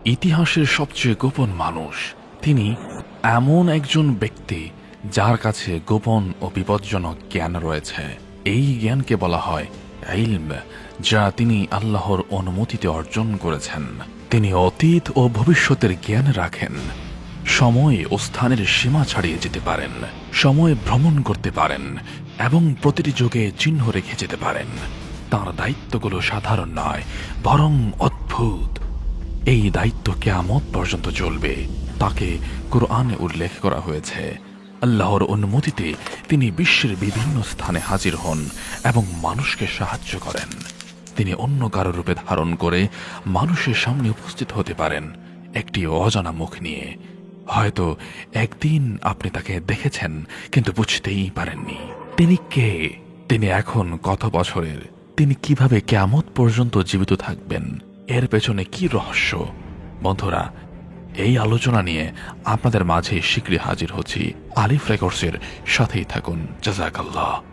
ইতিহাসের সবচেয়ে গোপন মানুষ। তিনি এমন একজন ব্যক্তি যার কাছে গোপন ও বিপজ্জনক জ্ঞান রয়েছে। এই জ্ঞানকে বলা হয় ইলম, যা তিনি আল্লাহর অনুমতিতে অর্জন করেছেন। তিনি অতীত ও ভবিষ্যতের জ্ঞান রাখেন। সময় ও স্থানের সীমা ছাড়িয়ে যেতে পারেন, সময় ভ্রমণ করতে পারেন এবং প্রতিটি যুগে চিহ্ন রেখে যেতে পারেন। তার দায়িত্বগুলো সাধারণ নয়, বরং অদ্ভুত। এই দায়িত্ব কিয়ামত পর্যন্ত চলবে। তাকে কুরআনে উল্লেখ করা হয়েছে। আল্লাহর অনুমতিতে তিনি বিশ্বের বিভিন্ন স্থানে হাজির হন এবং মানুষকে সাহায্য করেন। তিনি অন্য কারো রূপে ধারণ করে মানুষের সামনে উপস্থিত হতে পারেন একটি অজানা মুখ নিয়ে। হয়তো একদিন আপনি তাকে দেখেছেন কিন্তু বুঝতেই পারেননি তিনি কে, তিনি এখন কত বছরের, তিনি কিভাবে কিয়ামত পর্যন্ত জীবিত থাকবেন, এর পেছনে কি রহস্য। বন্ধুরা, এই আলোচনা নিয়ে আপনাদের মাঝে শীঘ্রই হাজির হচ্ছি। আলিফ রেকর্ডসের সাথেই থাকুন। জাযাকাল্লাহ।